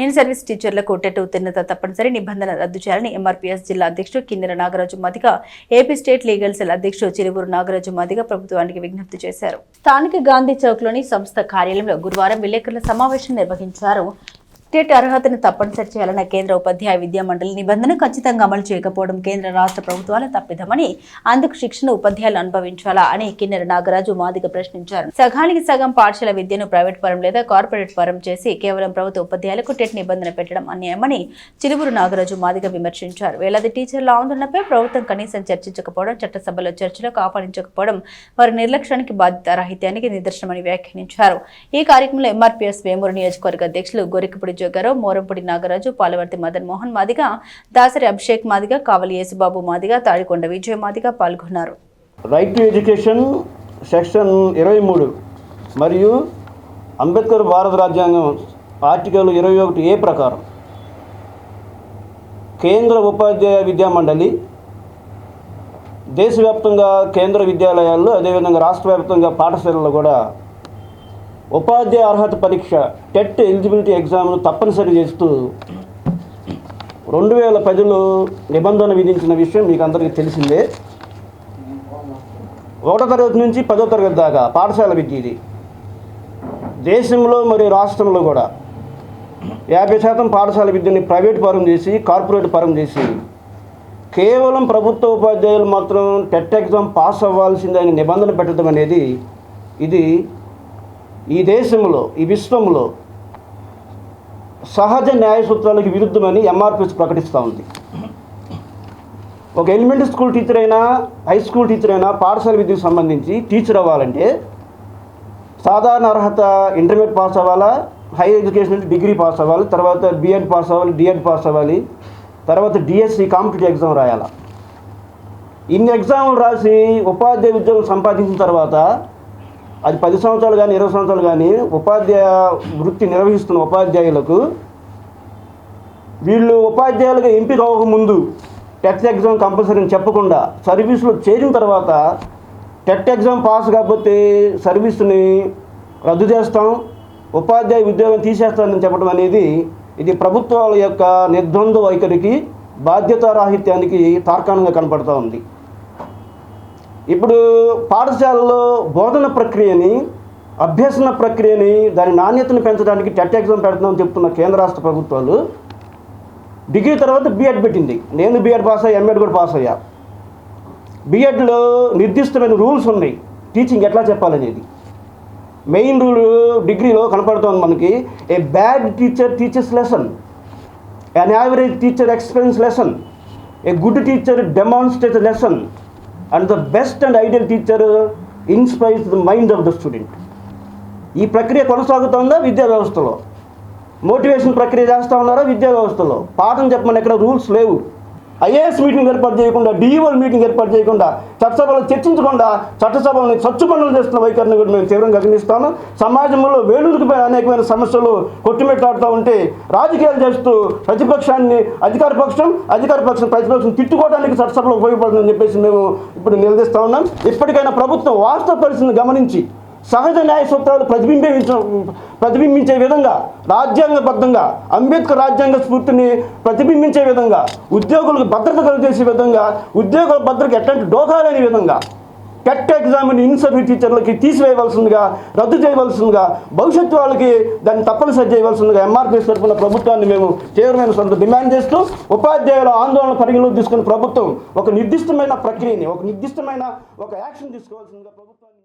In service టీచర్లకు TET ఉత్తీర్ణత తప్పనిసరి నిబంధన రద్దు చేయాలని ఎంఆర్పీఎస్ జిల్లా అధ్యక్షుడు కిన్నెర Nagaraju Madiga, AP state legal cell అధ్యక్షుడు చిరువూరు నాగరాజు మాదిగ ప్రభుత్వానికి విజ్ఞప్తి చేశారు. స్థానిక గాంధీ చౌక్లోని సంస్థ కార్యాలయంలో గురువారం విలేకరుల సమావేశం నిర్వహించారు. టెట్ అర్హతను తప్పనిసరి చేయాలన్న కేంద్ర ఉపాధ్యాయ విద్యా మండలి నిబంధన ఖచ్చితంగా అమలు చేయకపోవడం కేంద్ర రాష్ట్ర ప్రభుత్వాల తప్పిదమని, అందుకు శిక్షణ ఉపాధ్యాయులు అనుభవించాలా అని కిన్నెర నాగరాజు మాదిగ ప్రశ్నించారు. సగానికి సగం పాఠశాల విద్యను ప్రైవేట్ పరం లేదా కార్పొరేట్ పరం చేసి కేవలం ప్రభుత్వ ఉపాధ్యాయులకు టెట్ నిబంధన పెట్టడం అన్యాయమని చిరువూరు నాగరాజు మాదిగ విమర్శించారు. వేలాది టీచర్ల ఆందోళనపై ప్రభుత్వం కనీసం చర్చించకపోవడం, చట్టసభలో చర్చలకు ఆహ్వానించకపోవడం వారి నిర్లక్ష్యానికి, బాధ్యత రాహిత్యానికి నిదర్శనమని వ్యాఖ్యానించారు. ఈ కార్యక్రమంలో ఎంఆర్పీఎస్ వేమూరు నియోజకవర్గ అధ్యక్షులు గొరికిపూడి జోగారావు, మోరంపూడి నాగరాజు, పాలవర్తి మదన్ మోహన్ మాదిగ, దాసరి అభిషేక్ మాదిగ, కావలి యేసుబాబు మాదిగ, తాడికొండ విజయ మాదిగ పాల్గొన్నారు. రైట్ టు ఎడ్యుకేషన్ సెక్షన్ 23 మరియు అంబేద్కర్ భారత రాజ్యాంగం ఆర్టికల్ 21A ప్రకారం కేంద్ర ఉపాధ్యాయ విద్యా మండలి దేశవ్యాప్తంగా కేంద్ర విద్యాలయాల్లో, అదేవిధంగా రాష్ట్ర వ్యాప్తంగా పాఠశాలల్లో కూడా ఉపాధ్యాయ అర్హత పరీక్ష టెట్ ఎలిజిబిలిటీ ఎగ్జామ్ను తప్పనిసరి చేస్తూ 2010లో నిబంధన విధించిన విషయం మీకు అందరికీ తెలిసిందే. 1వ తరగతి నుంచి 10వ తరగతి దాకా పాఠశాల విద్య ఇది. దేశంలో మరియు రాష్ట్రంలో కూడా 50% పాఠశాల విద్యని ప్రైవేట్ పరం చేసి, కార్పొరేట్ పరం చేసి కేవలం ప్రభుత్వ ఉపాధ్యాయులు మాత్రం టెట్ ఎగ్జామ్ పాస్ అవ్వాల్సిందని నిబంధన పెట్టడం అనేది ఇది ఈ దేశంలో, ఈ విశ్వంలో సహజ న్యాయ సూత్రాలకు విరుద్ధమని ఎంఆర్పీఎస్ ప్రకటిస్తూ ఉంది. ఒక ఎలిమెంటరీ స్కూల్ టీచర్ అయినా, హై స్కూల్ టీచర్ అయినా పాఠశాల విద్యకు సంబంధించి టీచర్ అవ్వాలంటే సాధారణ అర్హత ఇంటర్మీడియట్ పాస్ అవ్వాలా, హైయర్ ఎడ్యుకేషన్ డిగ్రీ పాస్ అవ్వాలి, తర్వాత బిఎడ్ పాస్ అవ్వాలి, డిఎడ్ పాస్ అవ్వాలి, తర్వాత డిఎస్సి కాంపిటేటివ్ ఎగ్జామ్ రాయాలి. ఇన్ని ఎగ్జామ్లు రాసి ఉపాధ్యాయ ఉద్యోగం సంపాదించిన తర్వాత అది 10 సంవత్సరాలు కానీ 20 సంవత్సరాలు కానీ ఉపాధ్యాయ వృత్తి నిర్వహిస్తున్న ఉపాధ్యాయులకు వీళ్ళు ఉపాధ్యాయులుగా ఎంపిక అవ్వకముందు టెట్ ఎగ్జామ్ కంపల్సరీ చెప్పకుండా సర్వీసులో చేరిన తర్వాత టెట్ ఎగ్జామ్ పాస్ కాకపోతే సర్వీస్ని రద్దు చేస్తాం, ఉపాధ్యాయ ఉద్యోగం తీసేస్తామని చెప్పడం అనేది ఇది ప్రభుత్వాల యొక్క నిర్ద్వంద్వ వైఖరికి, బాధ్యతారాహిత్యానికి తార్కాణంగా కనపడుతూ ఉంది. ఇప్పుడు పాఠశాలలో బోధన ప్రక్రియని, అభ్యసన ప్రక్రియని, దాని నాణ్యతను పెంచడానికి టెట్ ఎగ్జామ్ పెడుతున్నామని చెప్తున్న కేంద్ర రాష్ట్ర ప్రభుత్వాలు డిగ్రీ తర్వాత బీఎడ్ పెట్టింది. నేను బీఎడ్ పాస్ అయ్యా, ఎంఎడ్ కూడా పాస్ అయ్యా. బీఎడ్లో నిర్దిష్టమైన రూల్స్ ఉన్నాయి టీచింగ్ ఎట్లా చెప్పాలనేది. మెయిన్ రూల్ డిగ్రీలో కనపడుతోంది మనకి, ఏ bad teacher teachers lesson, an average teacher explains lesson, a good teacher demonstrates a lesson, and the best and ideal teacher inspires the mind of the student. ఈ ప్రక్రియ కొనసాగుతుందా విద్యా వ్యవస్థలో? Motivation ప్రక్రియ చేస్తూ ఉన్నారా విద్యా వ్యవస్థలో? పాఠం చెప్పమని ఎక్కడ రూల్స్ లేవు. ఐఏఎస్ మీటింగ్ ఏర్పాటు చేయకుండా, డిఈఓ మీటింగ్ ఏర్పాటు చేయకుండా, చట్టసభలో చర్చించకుండా చట్టసభలను చచ్చుపనులు చేస్తున్న వైఖరిని కూడా మేము తీవ్రంగా గమనిస్తాము. సమాజంలో వేలుగుపై అనేకమైన సమస్యలు కొట్టుమిట్టాడుతూ ఉంటే రాజకీయాలు చేస్తూ ప్రతిపక్షాన్ని అధికార పక్షం ప్రతిపక్షం తిట్టుకోవడానికి చట్టసభలో ఉపయోగపడుతుందని చెప్పేసి మేము ఇప్పుడు నిలదీస్తూ ఉన్నాం. ఇప్పటికైనా ప్రభుత్వం వాస్తవ పరిస్థితిని గమనించి సహజ న్యాయ సూత్రాలు ప్రతిబింబించే విధంగా, రాజ్యాంగబద్ధంగా అంబేద్కర్ రాజ్యాంగ స్ఫూర్తిని ప్రతిబింబించే విధంగా, ఉద్యోగులకు భద్రత కలిగజేసే విధంగా, ఉద్యోగుల భద్రతకు ఎట్లాంటి డోకా లేని విధంగా టెట్ ఎగ్జామ్ని ఇన్ సర్వీస్ టీచర్లకి తీసివేయవలసిందిగా, రద్దు చేయవలసిందిగా, భవిష్యత్తు వాళ్ళకి దాన్ని తప్పనిసరి చేయవలసిందిగా ఎంఆర్పీఎస్ తరఫున ప్రభుత్వాన్ని మేము తీవ్రమైన సొంత డిమాండ్ చేస్తూ, ఉపాధ్యాయుల ఆందోళన పరిగణలోకి తీసుకున్న ప్రభుత్వం ఒక నిర్దిష్టమైన ప్రక్రియని, ఒక నిర్దిష్టమైన యాక్షన్ తీసుకోవాల్సిందిగా ప్రభుత్వాన్ని